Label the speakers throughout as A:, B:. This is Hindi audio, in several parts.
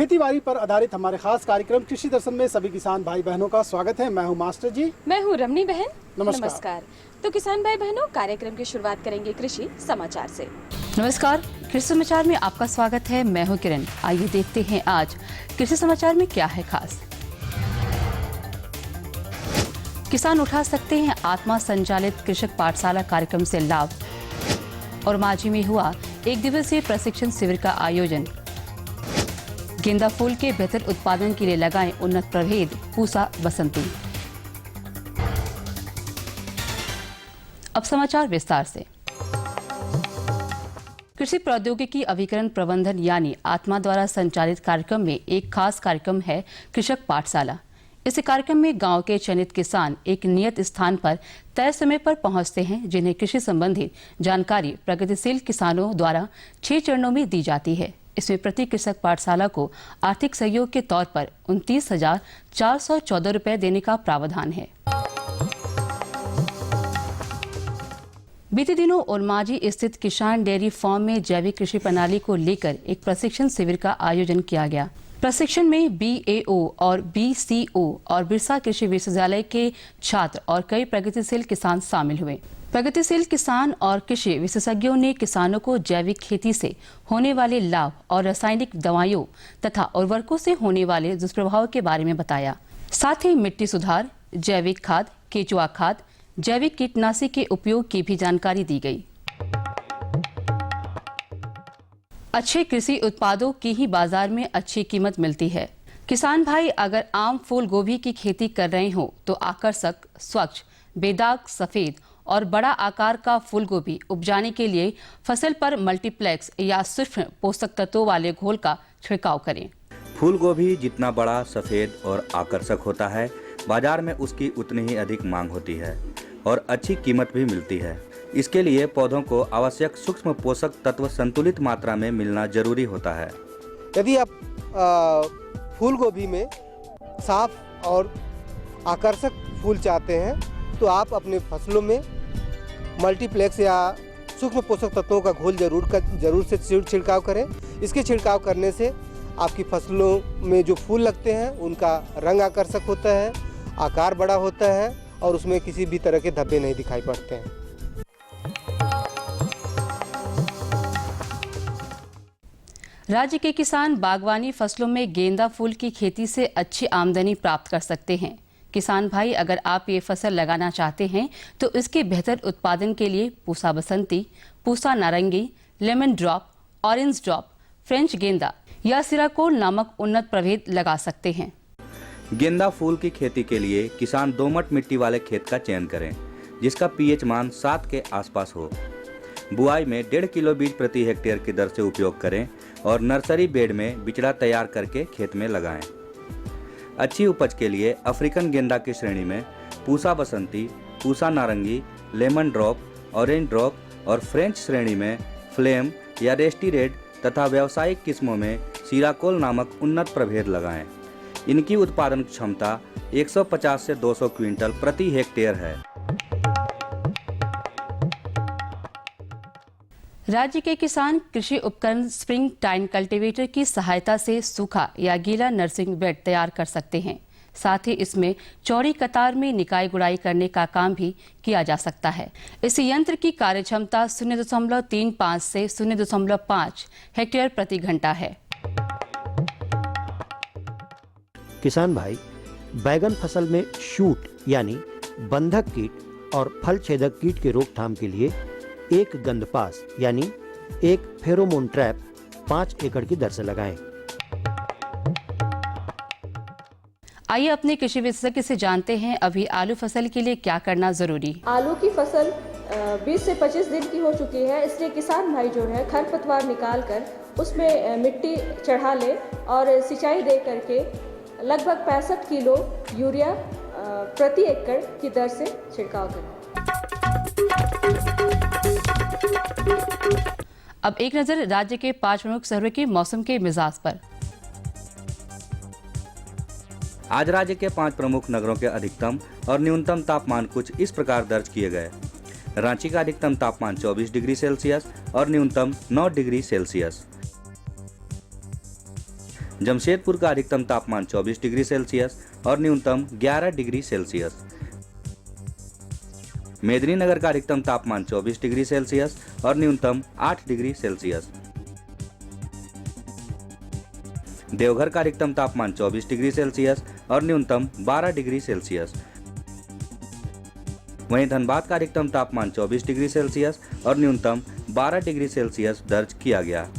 A: खेतीबाड़ी पर आधारित हमारे खास कार्यक्रम कृषि दर्शन में सभी किसान भाई बहनों का स्वागत है। मैं हूं मास्टर जी।
B: मैं हूं रमनी बहन।
A: नमस्कार।
B: तो किसान भाई बहनों, कार्यक्रम की शुरुआत करेंगे कृषि समाचार से।
C: नमस्कार, कृषि समाचार में आपका स्वागत है। मैं हूं किरण। आइए देखते हैं आज कृषि समाचार में क्या है खास। किसान उठा सकते हैं आत्मा संचालित कृषक पाठशाला कार्यक्रम से लाभ। और माझी में हुआ 1 दिवसीय प्रशिक्षण शिविर का आयोजन। गेंदा फूल के बेहतर उत्पादन के लिए लगाएं उन्नत प्रभेद पूसा बसंती। अब समाचार विस्तार से। कृषि प्रौद्योगिकी अभिकरण प्रबंधन यानी आत्मा द्वारा संचालित कार्यक्रम में एक खास कार्यक्रम है कृषक पाठशाला। इस कार्यक्रम में गांव के चयनित किसान एक नियत स्थान पर तय समय पर पहुंचते हैं, जिन्हें कृषि संबंधी जानकारी प्रगतिशील किसानों द्वारा 6 चरणों में दी जाती है। इसमें प्रति कृषक पाठशाला को आर्थिक सहयोग के तौर पर 29,414 रुपए देने का प्रावधान है। बीते दिनों ओरमांझी स्थित किसान डेयरी फार्म में जैविक कृषि प्रणाली को लेकर एक प्रशिक्षण शिविर का आयोजन किया गया। प्रशिक्षण में BAO और BCO और बिरसा कृषि विश्वविद्यालय के छात्र और कई प्रगतिशील किसान शामिल हुए। प्रगतिशील किसान और कृषि विशेषज्ञों ने किसानों को जैविक खेती से होने वाले लाभ और रासायनिक दवाइयों तथा उर्वरकों से होने वाले दुष्प्रभाव के बारे में बताया। साथ ही मिट्टी सुधार, जैविक खाद, केचुआ खाद, जैविक कीटनाशी के उपयोग की भी जानकारी दी गई। अच्छे कृषि उत्पादों की ही बाजार में अच्छी कीमत मिलती है। किसान भाई अगर आम फूल गोभी की खेती कर रहे हो तो आकर्षक, स्वच्छ, बेदाग सफेद और बड़ा आकार का फूल गोभी उपजाने के लिए फसल पर मल्टीप्लेक्स या सूक्ष्म पोषक तत्वों वाले घोल का छिड़काव करें।
D: फूल गोभी जितना बड़ा, सफेद और आकर्षक होता है, बाजार में उसकी उतनी ही अधिक मांग होती है और अच्छी कीमत भी मिलती है। इसके लिए पौधों को आवश्यक सूक्ष्म पोषक तत्व संतुलित मात्रा में मिलना जरूरी होता है।
E: यदि आप फूल गोभी में साफ और आकर्षक फूल चाहते हैं तो आप अपने फसलों में मल्टीप्लेक्स या सूक्ष्म पोषक तत्वों का घोल जरूर से छिड़काव करें। इसके छिड़काव करने से आपकी फसलों में जो फूल लगते हैं उनका रंग आकर्षक होता है, आकार बड़ा होता है और उसमें किसी भी तरह के धब्बे नहीं दिखाई पड़ते हैं।
C: राज्य के किसान बागवानी फसलों में गेंदा फूल की खेती से अच्छी आमदनी प्राप्त कर सकते हैं। किसान भाई अगर आप ये फसल लगाना चाहते हैं तो इसके बेहतर उत्पादन के लिए पूसा बसंती, पूसा नारंगी, lemon drop, orange drop, French गेंदा या सिराकोल नामक उन्नत प्रभेद लगा सकते हैं।
D: गेंदा फूल की खेती के लिए किसान दोमट मिट्टी वाले खेत का चयन करें, जिसका pH मान 7 के आसपास हो। बुआई में 1.5 किलो बीज प्रति हेक्टेयर की दर से उपयोग करें और नर्सरी बेड में बिचड़ा तैयार करके खेत में लगाएं। अच्छी उपज के लिए अफ्रीकन गेंदा की श्रेणी में पूसा बसंती, पूसा नारंगी, लेमन ड्रॉप, ऑरेंज ड्रॉप और फ्रेंच श्रेणी में फ्लेम या रेस्टी रेड तथा व्यावसायिक किस्मों में सिराकोल नामक उन्नत प्रभेद लगाएं। इनकी उत्पादन क्षमता 150 से 200 क्विंटल प्रति हेक्टेयर है।
C: राज्य के किसान कृषि उपकरण स्प्रिंग टाइन कल्टीवेटर की सहायता से सूखा या गीला नर्सिंग बेड तैयार कर सकते हैं। साथ ही इसमें चौड़ी कतार में निकाई गुड़ाई करने का काम भी किया जा सकता है। इस यंत्र की कार्यक्षमता 0.35 से 0.5 हेक्टेयर प्रति घंटा है।
F: किसान भाई बैगन फसल में शूट यानी बंधक कीट और फल छेदक कीट के रोकथाम के लिए एक गंधपास यानी एक फेरोमोन ट्रैप 5 एकड़ की दर से लगाएं।
C: आइए अपने कृषि विशेषज्ञ से जानते हैं अभी आलू फसल के लिए क्या करना जरूरी।
G: आलू की फसल 20 से 25 दिन की हो चुकी है, इसलिए किसान भाई जो है खरपतवार निकाल कर उसमें मिट्टी चढ़ा ले और सिंचाई दे करके लगभग 65 किलो यूरिया प्रति एकड़ की दर से छिड़काव करें।
C: अब एक नजर राज्य के 5 प्रमुख शहरों के मौसम के मिजाज पर।
D: आज राज्य के 5 प्रमुख नगरों के अधिकतम और न्यूनतम तापमान कुछ इस प्रकार दर्ज किए गए। रांची का अधिकतम तापमान 24 डिग्री सेल्सियस और न्यूनतम 9 डिग्री सेल्सियस। जमशेदपुर का अधिकतम तापमान 24 डिग्री सेल्सियस और न्यूनतम 11 डिग्री सेल्सियस, मेदिनीनगर का अधिकतम तापमान 24 डिग्री सेल्सियस और न्यूनतम 8 डिग्री सेल्सियस, देवघर का अधिकतम तापमान 24 डिग्री सेल्सियस और न्यूनतम 12 डिग्री सेल्सियस, वहीं धनबाद का अधिकतम तापमान 24 डिग्री सेल्सियस और न्यूनतम 12 डिग्री सेल्सियस दर्ज किया गया।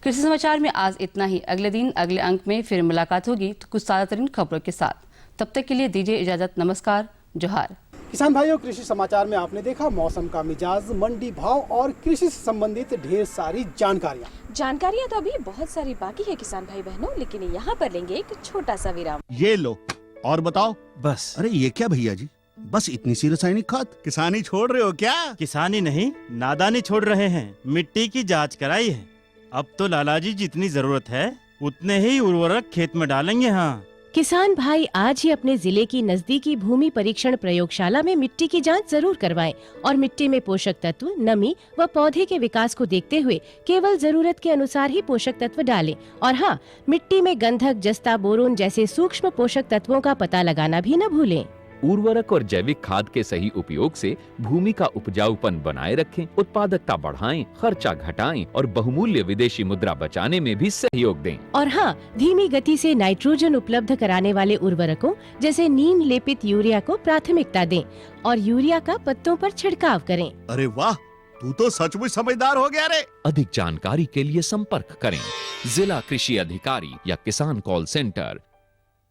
C: कृषि समाचार में आज इतना ही। अगले दिन अगले अंक में फिर मुलाकात होगी तो कुछ ताज़ा तरीन खबरों के साथ। तब तक के लिए दीजिए इजाजत। नमस्कार, जोहार।
A: किसान भाइयों, कृषि समाचार में आपने देखा मौसम का मिजाज, मंडी भाव और कृषि से संबंधित ढेर सारी जानकारियाँ
B: तो अभी बहुत सारी बाकी है किसान भाई बहनों, लेकिन यहाँ पर लेंगे एक छोटा सा विराम।
H: ये लो और बताओ।
I: बस।
H: अरे ये क्या भैया जी, बस इतनी सी रासायनिक खाद? किसानी छोड़ रहे हो क्या?
I: किसानी नहीं, नादानी छोड़ रहे हैं। मिट्टी की जांच कराई है। अब तो लालाजी जितनी जरूरत है उतने ही उर्वरक खेत में डालेंगे। हाँ,
J: किसान भाई आज ही अपने जिले की नजदीकी भूमि परीक्षण प्रयोगशाला में मिट्टी की जांच जरूर करवाएं और मिट्टी में पोषक तत्व, नमी व पौधे के विकास को देखते हुए केवल जरूरत के अनुसार ही पोषक तत्व डालें। और हाँ, मिट्टी में गंधक, जस्ता, बोरोन जैसे सूक्ष्म पोषक तत्वों का पता लगाना भी न भूलें।
K: उर्वरक और जैविक खाद के सही उपयोग से भूमि का उपजाऊपन बनाए रखें, उत्पादकता बढ़ाएं, खर्चा घटाएं और बहुमूल्य विदेशी मुद्रा बचाने में भी सहयोग दें।
J: और हाँ, धीमी गति से नाइट्रोजन उपलब्ध कराने वाले उर्वरकों जैसे नीम लेपित यूरिया को प्राथमिकता दें और यूरिया का पत्तों पर छिड़काव करें।
H: अरे वाह, तू तो सचमुच समझदार हो गया रे।
K: अधिक जानकारी के लिए संपर्क करें जिला कृषि अधिकारी या किसान कॉल सेंटर।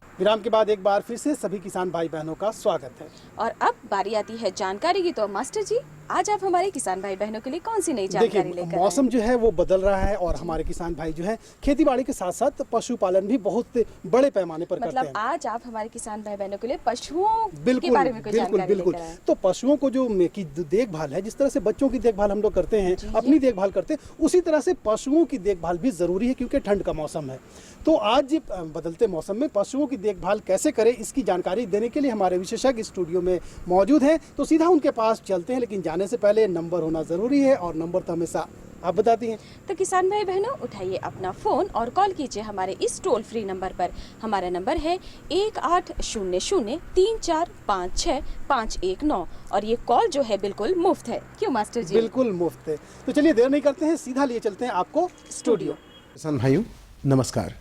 A: विराम के बाद एक बार फिर से सभी किसान भाई बहनों का स्वागत है।
B: और अब बारी आती है जानकारी की। तो मास्टर जी, आज आप हमारे किसान भाई बहनों के लिए कौन सी नई जानकारी लेकर आए?
A: मौसम जो है वो बदल रहा है और हमारे किसान भाई जो है खेती बाड़ी के साथ साथ पशुपालन भी बहुत बड़े पैमाने पर करते हैं।
B: आज आप हमारे किसान भाई बहनों के लिए पशुओं के बारे में कुछ जानकारी लेकर आए।
A: तो पशुओं को जो की देखभाल है, जिस तरह से बच्चों की देखभाल हम लोग करते हैं, अपनी देखभाल करते हैं, उसी तरह से पशुओं की देखभाल भी जरूरी है क्योंकि ठंड का मौसम है। तो आज बदलते मौसम में पशुओं की देखभाल कैसे करें, इसकी जानकारी देने के लिए हमारे विशेषज्ञ स्टूडियो में मौजूद हैं। तो सीधा उनके पास चलते हैं, लेकिन जाने से पहले नंबर होना जरूरी है और नंबर तो हमेशा आप बताती हैं।
B: तो किसान भाई बहनों, उठाइए अपना फोन और कॉल कीजिए हमारे इस टोल फ्री नंबर पर। हमारा नंबर है 1800-3456519 और ये कॉल जो है बिल्कुल मुफ्त है। क्यों मास्टर जी?
A: बिल्कुल मुफ्त है। तो चलिए देर नहीं करते हैं, सीधा लिए चलते हैं आपको स्टूडियो।
L: किसान भाइयों नमस्कार,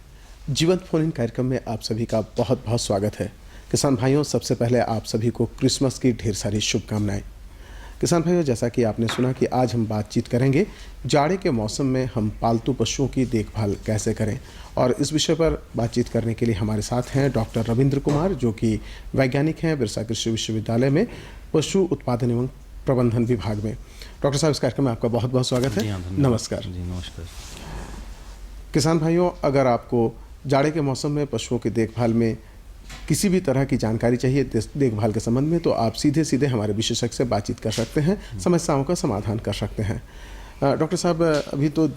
L: जीवंत फोन इन कार्यक्रम में आप सभी का बहुत बहुत स्वागत है। किसान भाइयों, सबसे पहले आप सभी को क्रिसमस की ढेर सारी शुभकामनाएं। किसान भाइयों, जैसा कि आपने सुना कि आज हम बातचीत करेंगे जाड़े के मौसम में हम पालतू पशुओं की देखभाल कैसे करें, और इस विषय पर बातचीत करने के लिए हमारे साथ हैं डॉक्टर रविंद्र कुमार, जो कि वैज्ञानिक हैं बिरसा कृषि विश्वविद्यालय में पशु उत्पादन एवं प्रबंधन विभाग में। डॉक्टर साहब, इस कार्यक्रम में आपका बहुत बहुत स्वागत है। नमस्कार।
I: नमस्कार।
L: किसान भाइयों, अगर आपको जाड़े के मौसम में पशुओं की देखभाल में किसी भी तरह की जानकारी चाहिए देखभाल के संबंध में, तो आप सीधे सीधे हमारे विशेषज्ञ से बातचीत कर सकते हैं, समस्याओं का समाधान कर सकते हैं। डॉक्टर साहब, अभी तो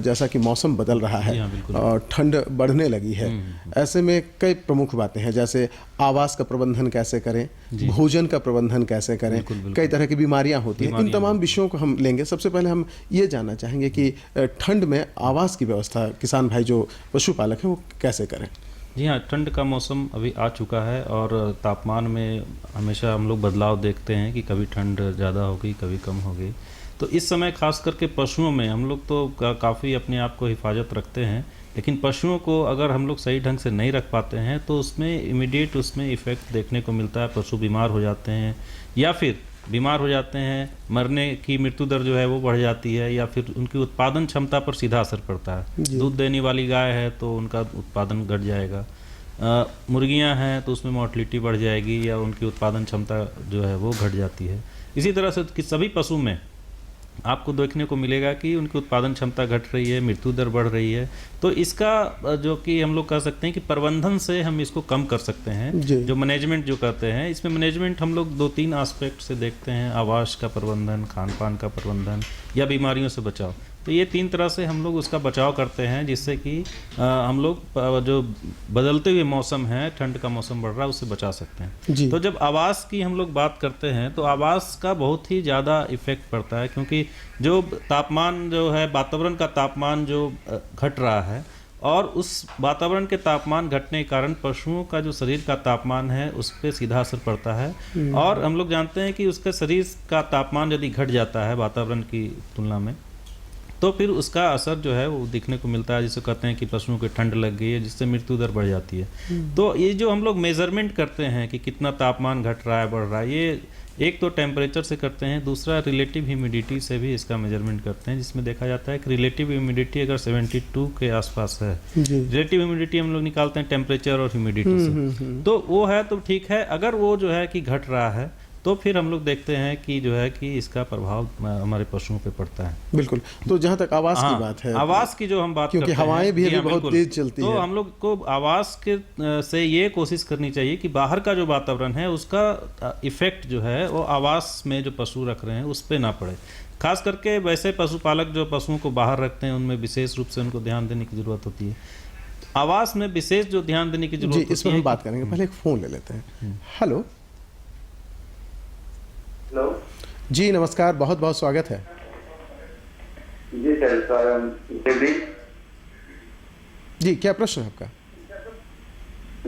L: जैसा कि मौसम बदल रहा है और ठंड बढ़ने लगी है, ऐसे में कई प्रमुख बातें हैं, जैसे आवास का प्रबंधन कैसे करें, भोजन का प्रबंधन कैसे करें, कई तरह की बीमारियां होती हैं। इन तमाम विषयों को हम लेंगे। सबसे पहले हम ये जानना चाहेंगे कि ठंड में आवास की व्यवस्था किसान भाई जो पशुपालक हैं वो कैसे करें।
I: जी हाँ, ठंड का मौसम अभी आ चुका है और तापमान में हमेशा हम लोग बदलाव देखते हैं कि कभी ठंड ज़्यादा हो गई, कभी कम हो गई। तो इस समय खास करके पशुओं में हम लोग तो काफ़ी अपने आप को हिफाजत रखते हैं, लेकिन पशुओं को अगर हम लोग सही ढंग से नहीं रख पाते हैं तो उसमें इमीडिएट उसमें इफ़ेक्ट देखने को मिलता है। पशु बीमार हो जाते हैं या फिर बीमार हो जाते हैं, मरने की मृत्यु दर जो है वो बढ़ जाती है, या फिर उनकी उत्पादन क्षमता पर सीधा असर पड़ता है। दूध देने वाली गाय है तो उनका उत्पादन घट जाएगा, मुर्गियां हैं तो उसमें मोर्टलिटी बढ़ जाएगी या उनकी उत्पादन क्षमता जो है वो घट जाती है। इसी तरह से कि सभी पशु में आपको देखने को मिलेगा कि उनकी उत्पादन क्षमता घट रही है, मृत्यु दर बढ़ रही है। तो इसका जो कि हम लोग कह सकते हैं कि प्रबंधन से हम इसको कम कर सकते हैं। जो मैनेजमेंट जो कहते हैं, इसमें मैनेजमेंट हम लोग 2-3 एस्पेक्ट से देखते हैं। आवास का प्रबंधन, खान पान का प्रबंधन या बीमारियों से बचाव। तो ये 3 तरह से हम लोग उसका बचाव करते हैं, जिससे कि हम लोग जो बदलते हुए मौसम है, ठंड का मौसम बढ़ रहा है, उससे बचा सकते हैं। तो जब आवास की हम लोग बात करते हैं तो आवास का बहुत ही ज़्यादा इफेक्ट पड़ता है, क्योंकि जो तापमान जो है, वातावरण का तापमान जो घट रहा है, और उस वातावरण के तापमान घटने के कारण पशुओं का जो शरीर का तापमान है उस पर सीधा असर पड़ता है। और हम लोग जानते हैं कि उसके शरीर का तापमान यदि घट जाता है वातावरण की तुलना में, तो फिर उसका असर जो है वो दिखने को मिलता है, जिसे कहते हैं कि पशुओं को ठंड लग गई है, जिससे मृत्यु दर बढ़ जाती है। तो ये जो हम लोग मेजरमेंट करते हैं कि कितना तापमान घट रहा है, बढ़ रहा है, ये एक तो टेम्परेचर से करते हैं, दूसरा रिलेटिव ह्यूमिडिटी से भी इसका मेजरमेंट करते हैं, जिसमें देखा जाता है कि रिलेटिव ह्यूमिडिटी अगर 72 के आसपास है, रिलेटिव ह्यूमिडिटी हम लोग निकालते हैं टेम्परेचर और ह्यूमिडिटी से, तो वो है तो ठीक है। अगर वो जो है कि घट रहा है तो फिर हम लोग देखते हैं कि जो है कि इसका प्रभाव हमारे पशुओं पे पड़ता है।
L: बिल्कुल। तो जहाँ तक आवास की बात है,
I: आवास की जो हम बात
L: क्योंकि हवाएं भी अभी बहुत तेज चलती
I: है, तो
L: है,
I: हम लोग को आवास के से ये कोशिश करनी चाहिए कि बाहर का जो वातावरण है उसका इफेक्ट जो है वो आवास में जो पशु रख रहे हैं उस पर ना पड़े। खास करके वैसे पशुपालक जो पशुओं को बाहर रखते हैं उनमें विशेष रूप से उनको ध्यान देने की जरूरत होती है। आवास में विशेष जो ध्यान देने की जरूरत होती है,
L: इसमें हम बात करेंगे। पहले एक फोन ले लेते हैं। हेलो जी, नमस्कार, बहुत बहुत स्वागत है।
M: जी सर,
L: जी क्या प्रश्न है आपका?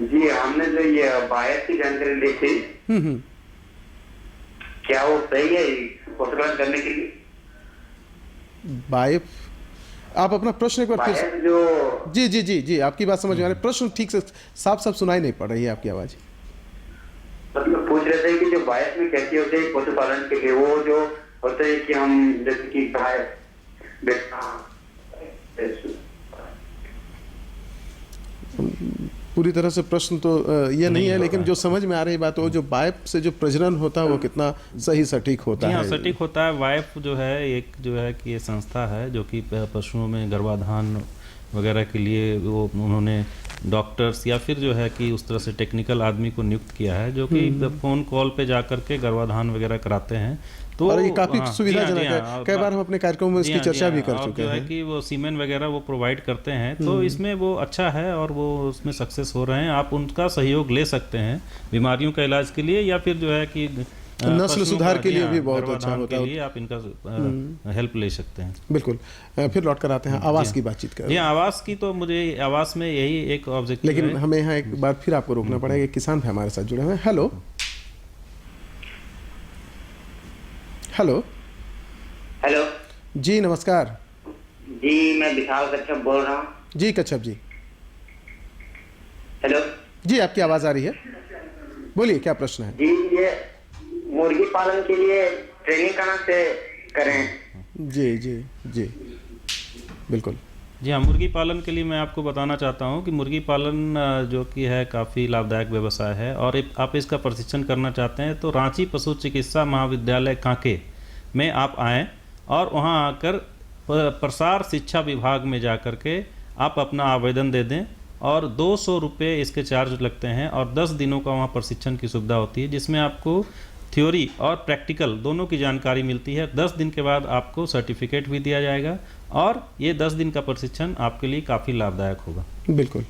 M: जी हमने जो ये बायस की जानकारी ली थी, क्या वो सही है पशुपालन करने के लिए?
L: बाइफ, आप अपना प्रश्न एक बार फिर
M: जो
L: जी जी जी जी आपकी बात समझ में आ रही है, प्रश्न ठीक से साफ साफ सुनाई नहीं पड़ रही है आपकी आवाज।
M: मतलब पूछ रहे थे कि जो बायस में कैसी होती है पशुपालन के लिए, वो जो होता है कि हम जैसे कि गाय
L: पूरी तरह से प्रश्न तो ये नहीं है, लेकिन जो समझ में आ रही बात वो जो वाइफ से जो प्रजनन होता है वो कितना सही सटीक होता है।
I: सटीक होता है। वाइफ जो है एक जो है कि ये संस्था है जो कि पशुओं में गर्भाधान वगैरह के लिए वो उन्होंने डॉक्टर्स या फिर जो है कि उस तरह से टेक्निकल आदमी को नियुक्त किया है, जो कि फ़ोन कॉल पे जा करके गर्भाधान वगैरह कराते हैं। तो
L: और ये काफी सुविधाजनक है, कई बार हम अपने कार्यक्रम में इसकी चर्चा भी कर चुके हैं।
I: जो है कि वो सीमेन वगैरह वो प्रोवाइड करते हैं, तो इसमें वो अच्छा है और वो उसमें सक्सेस हो रहे हैं। आप उनका सहयोग ले सकते हैं बीमारियों का इलाज के लिए, या फिर जो है कि
L: नस्ल सुधार के लिए भी बहुत अच्छा होता है,
I: आप इनका हेल्प ले सकते हैं।
L: बिल्कुल। फिर लौट कर आते हैं आवास की बातचीत करें।
I: जी, आवास की तो मुझे आवास में यही एक ऑब्जेक्टिव है,
L: लेकिन हमें यहाँ एक बार फिर आपको रोकना पड़ेगा। किसान भाई हमारे साथ जुड़े हुए हैं। हेलो हेलो
M: हेलो
L: जी, नमस्कार
M: जी, मैं विशाल कच्छप बोल रहा हूँ।
L: जी कच्छप जी।
M: हेलो
L: जी, आपकी आवाज आ रही है, बोलिए क्या प्रश्न है?
M: जी, ये मुर्गी पालन के लिए ट्रेनिंग कहाँ से करें?
L: जी जी जी बिल्कुल।
I: जी हाँ, मुर्गी पालन के लिए मैं आपको बताना चाहता हूँ कि मुर्गी पालन जो कि है काफ़ी लाभदायक व्यवसाय है, और आप इसका प्रशिक्षण करना चाहते हैं तो रांची पशु चिकित्सा महाविद्यालय कांके में आप आएँ और वहाँ आकर प्रसार शिक्षा विभाग में जा कर के आप अपना आवेदन दे दें, और 200 रुपये इसके चार्ज लगते हैं, और 10 दिनों का वहाँ प्रशिक्षण की सुविधा होती है, जिसमें आपको थ्योरी और प्रैक्टिकल दोनों की जानकारी मिलती है। 10 दिन के बाद आपको सर्टिफिकेट भी दिया जाएगा, और ये 10 दिन का प्रशिक्षण आपके लिए काफ़ी लाभदायक होगा।
L: बिल्कुल।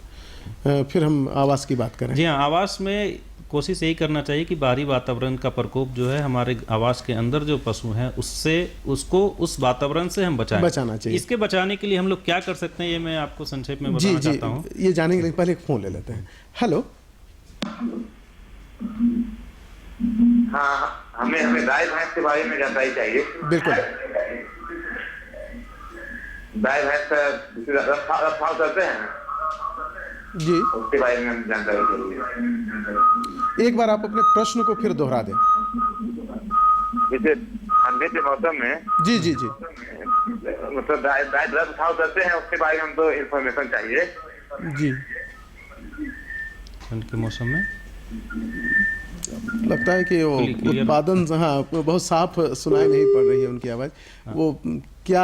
L: फिर हम आवास की बात करें।
I: जी हाँ, आवास में कोशिश यही करना चाहिए कि बाहरी वातावरण का प्रकोप जो है हमारे आवास के अंदर जो पशु हैं उसको उस वातावरण से हम बचाना चाहिए। इसके बचाने के लिए हम लोग क्या कर सकते हैं, ये मैं आपको संक्षेप में बताना चाहता हूँ।
L: ये जानेंगे, लेकिन पहले एक फोन ले लेते हैं। हेलो
M: हाँ, हमें गाय भैंस के बारे में जानकारी चाहिए।
L: बिल्कुल।
M: गाय भैंस का रखरखाव करते हैं
L: जी,
M: उसके बारे में जानकारी चाहिए।
L: एक बार आप अपने प्रश्न को फिर दोहरा दें।
M: जैसे ठंडे के मौसम में
L: जी जी जी
M: मतलब गाय रखरखाव करते हैं, उसके बारे में हमको इन्फॉर्मेशन चाहिए।
L: जी,
I: ठंड के मौसम में
L: लगता है कि वो उत्पादन, हाँ, बहुत साफ सुनाई नहीं पड़ रही है उनकी आवाज़। वो क्या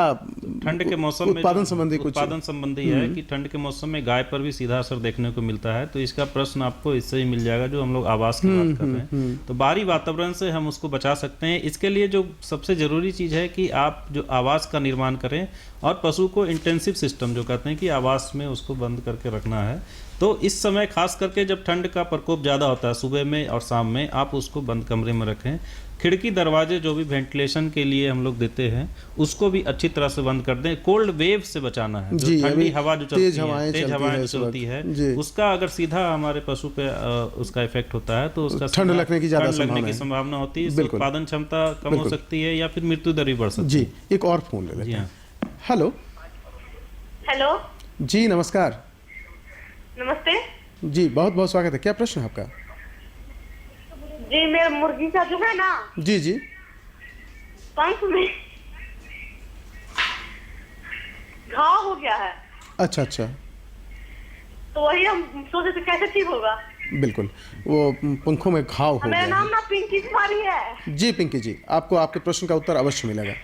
I: ठंड के मौसम में
L: उत्पादन संबंधी कुछ
I: उत्पादन संबंधी है कि ठंड के मौसम में गाय पर भी सीधा असर देखने को मिलता है। तो इसका प्रश्न आपको इससे ही मिल जाएगा जो हम लोग आवास की बात कर रहे हैं। तो बाहरी वातावरण से हम उसको बचा सकते हैं। इसके लिए जो सबसे जरूरी चीज़ है कि आप जो आवास का निर्माण करें और पशु को इंटेंसिव सिस्टम जो कहते हैं कि आवास में उसको बंद करके रखना है। तो इस समय खास करके जब ठंड का प्रकोप ज़्यादा होता है सुबह में और शाम में, आप उसको बंद कमरे में रखें। खिड़की दरवाजे जो भी वेंटिलेशन के लिए हम लोग देते हैं उसको भी अच्छी तरह से बंद कर दें। कोल्ड वेव से बचाना है, जो ठंडी हवा जो चलती है, तेज हवाएं जो चलती है, उसका अगर सीधा हमारे पशु पे उसका इफेक्ट होता है तो उसका
L: ठंड लगने की ज़्यादा
I: संभावना होती है। उत्पादन क्षमता कम हो सकती है या फिर मृत्यु दर भी बढ़ सकती है।
L: जी, एक और फोन ले लेते हैं। हेलो
N: हेलो
L: जी, नमस्कार।
N: नमस्ते
L: जी, बहुत बहुत स्वागत है। क्या प्रश्न है आपका?
N: जी, मेरे मुर्गी का जो है ना,
L: जी जी,
N: पंख में घाव हो गया है।
L: अच्छा अच्छा,
N: तो वही हम सोचे थे कैसे ठीक होगा।
L: बिल्कुल, वो पंखों में घाव हो
N: मेरा
L: गया
N: नाम ना पिंकी कुमारी है।
L: जी पिंकी जी, आपको आपके प्रश्न का उत्तर अवश्य मिलेगा।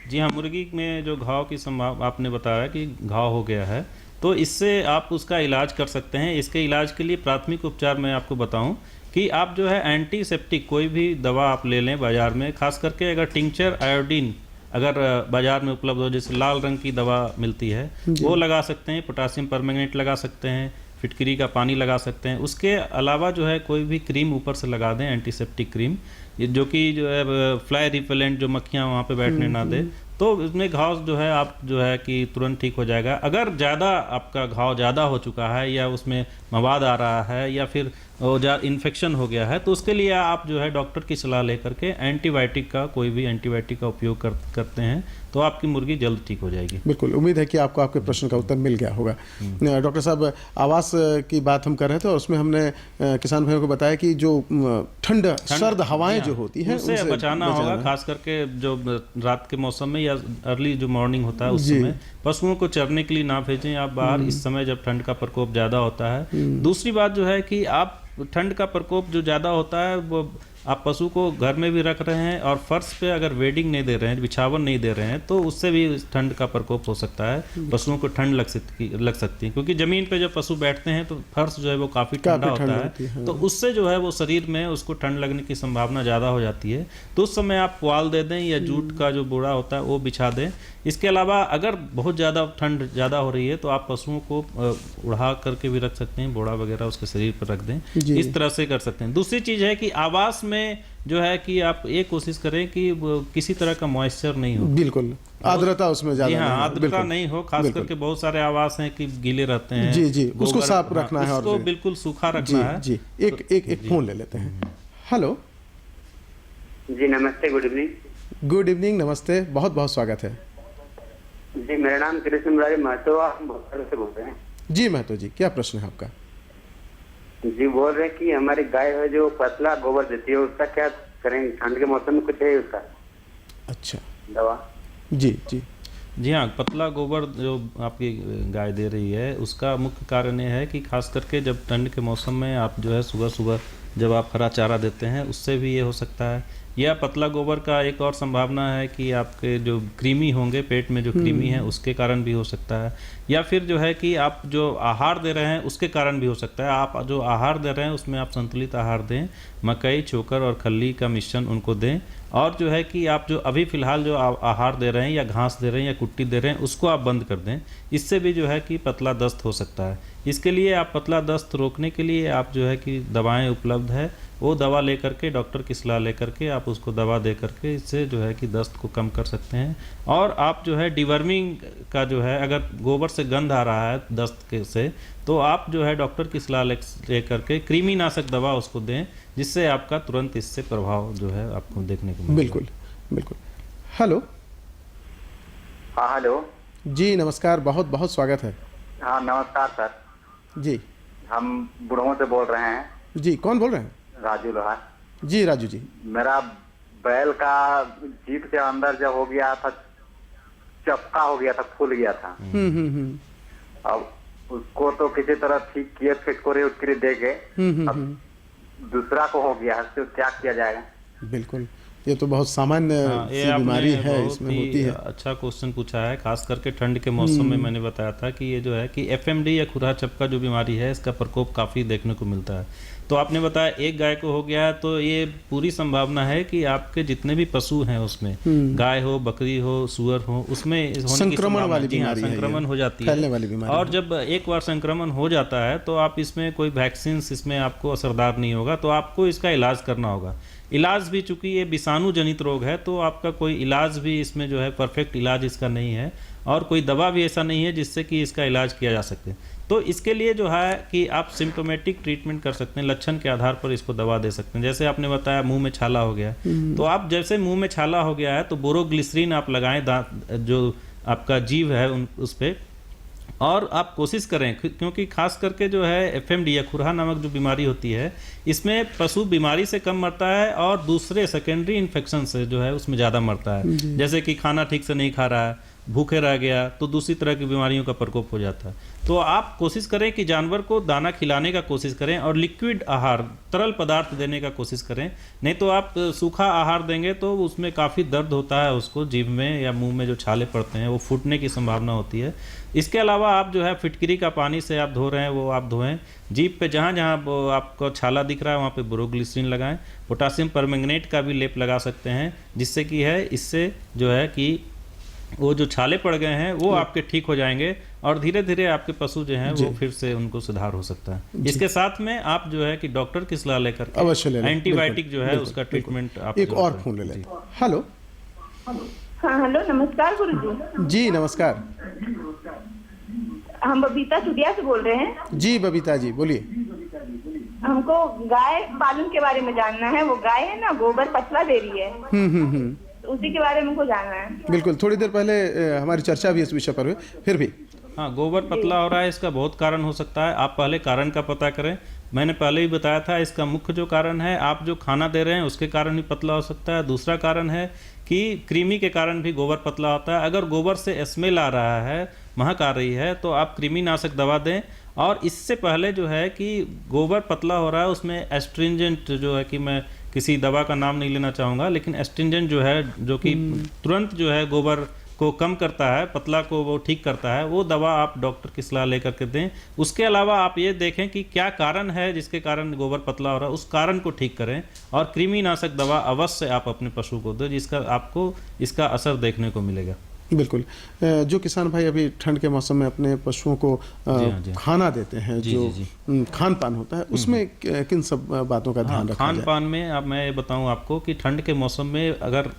I: जी हाँ, मुर्गी में जो घाव की संभावना आपने बताया कि घाव हो गया है, तो इससे आप उसका इलाज कर सकते हैं। इसके इलाज के लिए प्राथमिक उपचार मैं आपको बताऊं कि आप जो है एंटीसेप्टिक कोई भी दवा आप ले लें बाज़ार में, खास करके अगर टिंचर आयोडीन अगर बाज़ार में उपलब्ध हो, जैसे लाल रंग की दवा मिलती है वो लगा सकते हैं, पोटासियम परमैंगनेट लगा सकते हैं, फिटकरी का पानी लगा सकते हैं। उसके अलावा जो है कोई भी क्रीम ऊपर से लगा दें, एंटीसेप्टिक क्रीम, जो कि जो है फ्लाई रिपेलेंट, जो मक्खियाँ वहाँ पे बैठने ना दे, तो इसमें घाव जो है आप जो है कि तुरंत ठीक हो जाएगा। अगर ज़्यादा आपका घाव ज़्यादा हो चुका है या उसमें मवाद आ रहा है या फिर इन्फेक्शन हो गया है तो उसके लिए आप जो है डॉक्टर की सलाह लेकर के एंटीबायोटिक का कोई भी एंटीबायोटिक का उपयोग करते हैं तो आपकी मुर्गी जल्द ठीक हो जाएगी।
L: बिल्कुल, उम्मीद है कि आपको आपके प्रश्न का उत्तर मिल गया होगा। डॉक्टर साहब, आवास की बात हम कर रहे थे और उसमें हमने किसान भाइयों को बताया कि जो ठंड सर्द हवाएं जो होती हैं
I: उससे बचाना होगा, खास करके जो रात के मौसम में या अर्ली जो मॉर्निंग होता है उस समय पशुओं को चरने के लिए ना भेजें आप बाहर, इस समय जब ठंड का प्रकोप ज़्यादा होता है। दूसरी बात जो है कि आप ठंड का प्रकोप जो ज़्यादा होता है वो आप पशु को घर में भी रख रहे हैं और फर्श पे अगर वेडिंग नहीं दे रहे हैं, बिछावन नहीं दे रहे हैं, तो उससे भी ठंड का प्रकोप हो सकता है। पशुओं को ठंड लग सकती है क्योंकि ज़मीन पे जब पशु बैठते हैं तो फर्श जो है वो काफ़ी ठंडा होता है, तो उससे जो है वो शरीर में उसको ठंड लगने की संभावना ज़्यादा हो जाती है। तो उस समय आप पुआल दे दें या जूट का जो बोरा होता है वो बिछा दें। इसके अलावा अगर बहुत ज़्यादा ठंड ज़्यादा हो रही है तो आप पशुओं को उड़ा करके भी रख सकते हैं, बोरा वगैरह उसके शरीर पर रख दें, इस तरह से कर सकते हैं। दूसरी चीज़ है कि आवास में जो है कि आप ये कोशिश करें कि किसी तरह का मॉइस्चर नहीं हो, बिल्कुल
L: आर्द्रता उसमें ज़्यादा
I: हाँ, आर्द्रता नहीं हो। खास करके बहुत सारे आवास हैं कि गीले रहते हैं,
L: जी जी, उसको साफ रखना है,
I: उसको बिल्कुल सूखा रखना है।
L: जी, एक फोन ले लेते हैं। हेलो
M: जी, नमस्ते, गुड इवनिंग।
L: गुड इवनिंग, नमस्ते, बहुत बहुत स्वागत है।
M: जी, मेरा नाम कृष्ण मुरारी महतो, हम भोपाल से बोल रहे हैं।
L: जी महतो जी, क्या प्रश्न है आपका?
M: जी, बोल रहे हैं कि हमारी गाय है जो पतला गोबर देती है उसका क्या करेंगे? ठंड के मौसम में कुछ है उसका
L: अच्छा
M: दवा?
L: जी जी
I: जी हाँ, पतला गोबर जो आपकी गाय दे रही है उसका मुख्य कारण ये है कि खास करके जब ठंड के मौसम में आप जो है सुबह सुबह जब आप हरा चारा देते हैं उससे भी ये हो सकता है। या पतला गोबर का एक और संभावना है कि आपके जो कृमि होंगे, पेट में जो कृमि है उसके कारण भी हो सकता है। या फिर जो है कि आप जो आहार दे रहे हैं उसके कारण भी हो सकता है। आप जो आहार दे रहे हैं उसमें आप संतुलित आहार दें, मकई, चोकर और खल्ली का मिश्रण उनको दें। और जो है कि आप जो अभी फ़िलहाल जो आहार दे रहे हैं या घास दे रहे हैं या कुट्टी दे रहे हैं उसको आप बंद कर दें। इससे भी जो है कि पतला दस्त हो सकता है। इसके लिए आप पतला दस्त रोकने के लिए आप जो है कि दवाएं उपलब्ध है, वो दवा लेकर के डॉक्टर की सलाह लेकर के आप उसको दवा दे करके इससे जो है कि दस्त को कम कर सकते हैं। और आप जो है डिवर्मिंग का जो है अगर गोबर से गंध आ रहा है दस्त के से तो आप जो है डॉक्टर की सलाह ले करके कृमिनाशक दवा उसको दें, जिससे आपका तुरंत इससे प्रभाव जो है आपको देखने को मिलेगा।
L: बिल्कुल बिल्कुल। हेलो।
M: हाँ हेलो
L: जी, नमस्कार, बहुत बहुत स्वागत है।
M: हाँ नमस्कार सर
L: जी,
M: हम बुढ़ों से बोल रहे हैं।
L: जी, कौन बोल रहे हैं?
M: राजू लोहार।
L: जी राजू जी,
M: मेरा बैल का जीप के अंदर जब हो गया था, चपका हो गया था, फूल गया था। अब उसको तो किसी तरह ठीक किए, फिटकोरे उसके दे के, अब दूसरा को हो गया है, तो क्या किया जाएगा?
L: बिल्कुल, ये तो बहुत सामान्य
I: ये
L: सी
I: आपने
L: बीमारी है,
I: बहुत
L: इसमें
I: ही
L: होती है।
I: अच्छा क्वेश्चन पूछा है। खास करके ठंड के मौसम में मैंने बताया था कि ये जो है कि एफएमडी या खुरहा चपका जो बीमारी है, इसका प्रकोप काफ़ी देखने को मिलता है। तो आपने बताया एक गाय को हो गया है, तो ये पूरी संभावना है कि आपके जितने भी पशु हैं उसमें, गाय हो, बकरी हो, सुअर हो, उसमें होने की
L: संक्रमण वाली बीमारी है,
I: संक्रमण हो जाती
L: फैलने
I: है
L: वाली बीमारी
I: और
L: है।
I: जब एक बार संक्रमण हो जाता है तो आप इसमें कोई वैक्सीन इसमें आपको असरदार नहीं होगा, तो आपको इसका इलाज करना होगा। इलाज भी, चूंकि ये विषाणु जनित रोग है, तो आपका कोई इलाज भी इसमें जो है परफेक्ट इलाज इसका नहीं है और कोई दवा भी ऐसा नहीं है जिससे कि इसका इलाज किया जा सके। तो इसके लिए जो है कि आप सिम्टोमेटिक ट्रीटमेंट कर सकते हैं, लक्षण के आधार पर इसको दवा दे सकते हैं। जैसे आपने बताया मुंह में छाला हो गया, तो आप जैसे मुंह में छाला हो गया है तो बोरोग्लिसरीन आप लगाएं दांत जो आपका जीभ है उस पर, और आप कोशिश करें, क्योंकि खास करके जो है एफएमडी या खुरहा नामक जो बीमारी होती है, इसमें पशु बीमारी से कम मरता है और दूसरे सेकेंडरी इन्फेक्शन से जो है उसमें ज़्यादा मरता है। जैसे कि खाना ठीक से नहीं खा रहा है, भूखे रह गया, तो दूसरी तरह की बीमारियों का प्रकोप हो जाता है। तो आप कोशिश करें कि जानवर को दाना खिलाने का कोशिश करें और लिक्विड आहार, तरल पदार्थ देने का कोशिश करें। नहीं तो आप सूखा आहार देंगे तो उसमें काफ़ी दर्द होता है, उसको जीभ में या मुंह में जो छाले पड़ते हैं वो फूटने की संभावना होती है। इसके अलावा आप जो है फिटकरी का पानी से आप धो रहे हैं वो आप धोएं। जीभ पे जहाँ जहाँ आपको छाला दिख रहा है वहाँ पे बोरोग्लिसरीन लगाएं। पोटासियम परमैंगनेट का भी लेप लगा सकते हैं, जिससे कि है इससे जो है कि वो जो छाले पड़ गए हैं वो आपके ठीक हो जाएंगे और धीरे धीरे आपके पशु जो हैं वो फिर से उनको सुधार हो सकता है। इसके साथ में आप जो है कि डॉक्टर की सलाह लेकर
L: अवश्य ले लें,
I: एंटीबायोटिक जो है
L: बिल्कुल,
I: उसका ट्रीटमेंट आप
L: एक और फोन ले लेते हैं। हेलो।
N: हाँ हेलो, नमस्कार गुरुजी।
L: जी नमस्कार।
N: हम बबीता चुटिया से बोल रहे हैं।
L: जी बबीता जी बोलिए।
N: हमको गाय पालन के बारे में जानना है। वो गाय है ना, गोबर पतला दे रही है, उसी के बारे में हमको जानना है।
L: बिल्कुल, थोड़ी देर पहले हमारी चर्चा भी इस विषय पर हुई, फिर भी
I: हाँ, गोबर पतला हो रहा है, इसका बहुत कारण हो सकता है। आप पहले कारण का पता करें। मैंने पहले ही बताया था, इसका मुख्य जो कारण है आप जो खाना दे रहे हैं उसके कारण भी पतला हो सकता है। दूसरा कारण है कि कृमि के कारण भी गोबर पतला होता है। अगर गोबर से स्मेल आ रहा है, महक आ रही है, तो आप कृमिनाशक दवा दें। और इससे पहले जो है कि गोबर पतला हो रहा है उसमें एस्ट्रिंजेंट जो है कि मैं किसी दवा का नाम नहीं लेना चाहूँगा, लेकिन एस्ट्रिंजेंट जो है जो कि तुरंत जो है गोबर को कम करता है, पतला को वो ठीक करता है, वो दवा आप डॉक्टर की सलाह लेकर के दें। उसके अलावा आप ये देखें कि क्या कारण है जिसके कारण गोबर पतला हो रहा है, उस कारण को ठीक करें और कृमिनाशक दवा अवश्य आप अपने पशु को दें, जिसका आपको इसका असर देखने को मिलेगा।
L: बिल्कुल। जो किसान भाई अभी ठंड के मौसम में अपने पशुओं को खाना देते हैं, जो खान पान होता है, उसमें किन सब बातों का ध्यान रखा जाए?
I: खान पान में अब मैं बताऊं आपको कि ठंड के मौसम में अगर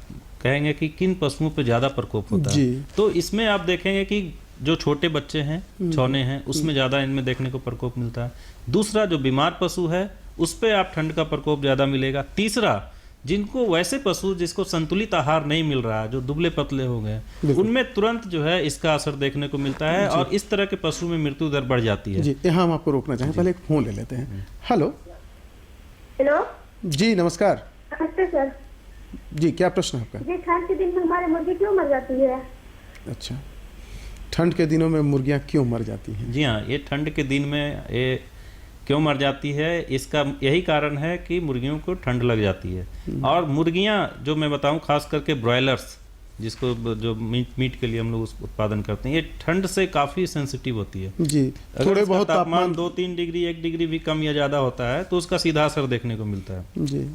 I: कहेंगे कि किन पशुओं पे ज़्यादा प्रकोप होता है, तो इसमें आप देखेंगे कि जो छोटे बच्चे हैं, छौने हैं, उसमें ज़्यादा इनमें देखने को प्रकोप मिलता है। दूसरा, जो बीमार पशु है उस पर आप ठंड का प्रकोप ज़्यादा मिलेगा। तीसरा, जिनको वैसे पशु जिसको संतुलित आहार नहीं मिल रहा है, जो दुबले पतले हो गए, उनमें तुरंत जो है इसका असर देखने को मिलता है और इस तरह के पशु में मृत्यु दर बढ़ जाती है।
L: जी, यहाँ हम आपको रोकना चाहें, पहले एक फोन ले लेते हैं। हेलो।
N: हेलो
L: जी नमस्कार।
N: नमस्ते सर।
L: जी क्या प्रश्न है आपका?
N: जी, ठंड के दिन में हमारे मुर्गी क्यों मर जाती है?
L: अच्छा, ठंड के दिनों में मुर्गियाँ क्यों मर जाती हैं?
I: जी हाँ, ये ठंड के दिन में ये क्यों मर जाती है, इसका यही कारण है कि मुर्गियों को ठंड लग जाती है। और मुर्गियां जो मैं बताऊं, खास करके ब्रॉयलर्स, जिसको जो मीट के लिए हम लोग उत्पादन करते हैं, ये ठंड से काफ़ी सेंसिटिव होती है।
L: जी, थोड़े बहुत
I: तापमान 2-3 डिग्री 1 डिग्री भी कम या ज़्यादा होता है तो उसका सीधा असर देखने को मिलता है।
L: जी,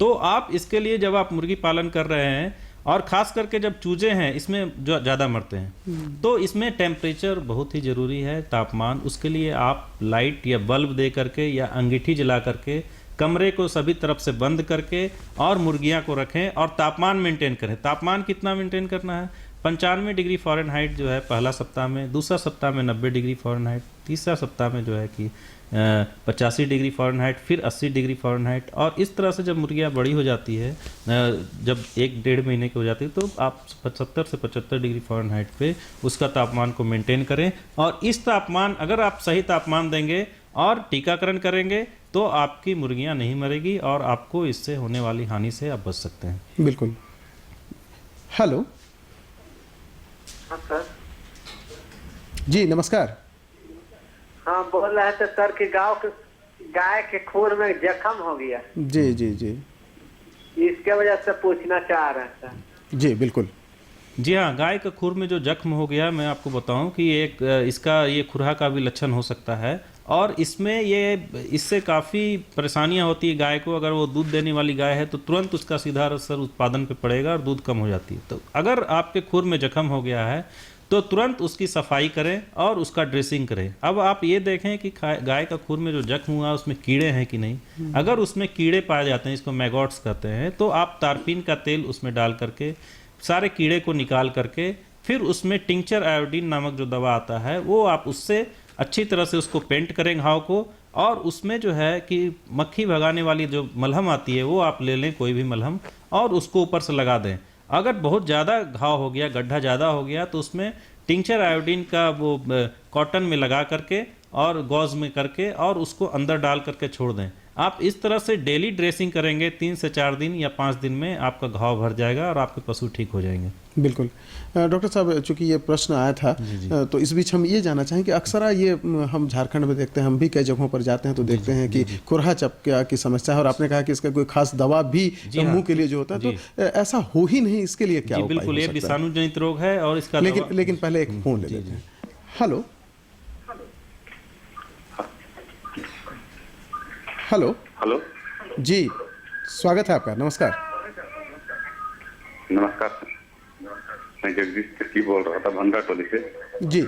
I: तो आप इसके लिए जब आप मुर्गी पालन कर रहे हैं और ख़ास करके जब चूजे हैं इसमें जो ज़्यादा मरते हैं, तो इसमें टेम्परेचर बहुत ही ज़रूरी है, तापमान। उसके लिए आप लाइट या बल्ब दे करके या अंगीठी जला करके कमरे को सभी तरफ से बंद करके और मुर्गियां को रखें और तापमान मेंटेन करें। तापमान कितना मेंटेन करना है? 95 डिग्री फ़ारेनहाइट जो है पहला सप्ताह में, दूसरा सप्ताह में 90 डिग्री फ़ारेनहाइट, तीसरा सप्ताह में जो है कि 85 डिग्री फ़ारेनहाइट, फिर 80 डिग्री फ़ारेनहाइट। और इस तरह से जब मुर्गियाँ बड़ी हो जाती है, जब 1-1.5 महीने की हो जाती है, तो आप 70 से 75 डिग्री फ़ारेनहाइट पे उसका तापमान को मेंटेन करें। और इस तापमान, अगर आप सही तापमान देंगे और टीकाकरण करेंगे तो आपकी मुर्गियाँ नहीं मरेगी और आपको इससे होने वाली हानि से आप बच सकते हैं।
L: बिल्कुल। हेलो।
O: हाँ सर।
L: जी नमस्कार।
O: हाँ, बोल रहे थे सर कि गाय के खूर में जख्म हो गया।
L: जी जी जी।
O: इसके वजह से पूछना चाह रहे हैं सर।
L: जी बिल्कुल।
I: जी हाँ, गाय का खुर में जो जख्म हो गया, मैं आपको बताऊं कि एक इसका ये खुरहा का भी लक्षण हो सकता है और इसमें इससे काफ़ी परेशानियां होती है गाय को। अगर वो दूध देने वाली गाय है तो तुरंत उसका सीधा असर उत्पादन पे पड़ेगा और दूध कम हो जाती है। तो अगर आपके खुर में जख्म हो गया है तो तुरंत उसकी सफाई करें और उसका ड्रेसिंग करें। अब आप ये देखें कि गाय का खुर में जो जख्म हुआ उसमें कीड़े हैं कि नहीं। अगर उसमें कीड़े पाए जाते हैं, इसको मैगॉट्स कहते हैं, तो आप तारपीन का तेल उसमें डाल करके सारे कीड़े को निकाल करके फिर उसमें टिंचर आयोडीन नामक जो दवा आता है वो आप उससे अच्छी तरह से उसको पेंट करें घाव को, और उसमें जो है कि मक्खी भगाने वाली जो मलहम आती है वो आप ले लें, कोई भी मलहम, और उसको ऊपर से लगा दें। अगर बहुत ज़्यादा घाव हो गया, गड्ढा ज़्यादा हो गया, तो उसमें टिंचर आयोडीन का वो कॉटन में लगा करके और गॉज में करके और उसको अंदर डाल करके छोड़ दें। आप इस तरह से डेली ड्रेसिंग करेंगे 3 से 4 दिन या 5 दिन में आपका घाव भर जाएगा और आपके पशु ठीक हो जाएंगे।
L: बिल्कुल। डॉक्टर साहब, चूंकि ये प्रश्न आया था तो इस बीच हम ये जानना चाहें कि अक्सर ये हम झारखंड में देखते हैं, हम भी कई जगहों पर जाते हैं तो देखते हैं कि खुरहा चपका की समस्या है और आपने कहा कि इसका कोई खास दवा भी मुंह के लिए जो होता है, तो ऐसा हो ही नहीं, इसके लिए क्या उपाय हो सकता है?
I: बिल्कुल, ये विषाणु जनित रोग है और इसका
L: लेकिन पहले एक फोन ले लेते हैं। हेलो हेलो
P: हेलो
L: जी, स्वागत है आपका। नमस्कार।
P: नमस्कार सर, मैं जगदीश तिर्की बोल रहा था भंडा टोली से।
L: जी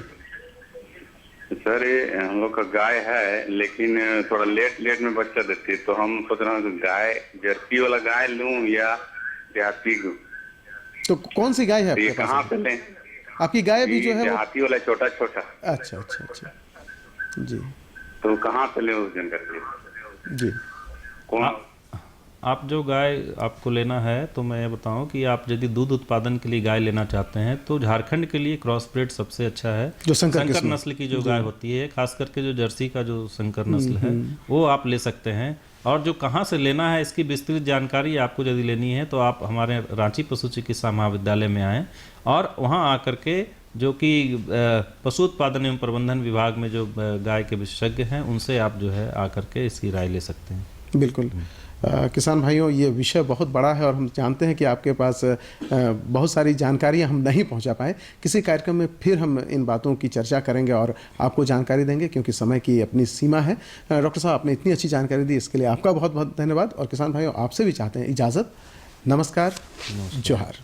P: सर, ये हम लोग का गाय है लेकिन थोड़ा लेट में बच्चा देती है, तो हम सोच रहे हैं कि गाय जर्सी वाला गाय लूं या देहाती लूं।
L: तो कौन सी गाय है आपके
P: पास? कहाँ से लें?
L: आपकी गाय भी जो है
P: देहाती वाला छोटा।
L: अच्छा अच्छा अच्छा जी,
P: तो कहाँ से लें उस जानकारी
L: जी?
I: आप जो गाय आपको लेना है, तो मैं बताऊं कि आप यदि दूध उत्पादन के लिए गाय लेना चाहते हैं तो झारखंड के लिए क्रॉस ब्रेड सबसे अच्छा है।
L: जो
I: संकर नस्ल की जो गाय होती है, खास करके जो जर्सी का जो संकर नस्ल है वो आप ले सकते हैं। और जो कहाँ से लेना है इसकी विस्तृत जानकारी आपको यदि लेनी है तो आप हमारे रांची पशु चिकित्सा महाविद्यालय में आएँ और वहाँ आकर के जो कि पशु उत्पादन एवं प्रबंधन विभाग में जो गाय के विशेषज्ञ हैं उनसे आप जो है आकर के इसकी राय ले सकते हैं।
L: बिल्कुल। किसान भाइयों, ये विषय बहुत बड़ा है और हम जानते हैं कि आपके पास बहुत सारी जानकारियां हम नहीं पहुंचा पाए। किसी कार्यक्रम में फिर हम इन बातों की चर्चा करेंगे और आपको जानकारी देंगे, क्योंकि समय की अपनी सीमा है। डॉक्टर साहब, आपने इतनी अच्छी जानकारी दी, इसके लिए आपका बहुत बहुत धन्यवाद। और किसान भाइयों, आपसे भी चाहते हैं इजाज़त। नमस्कार, जोहार।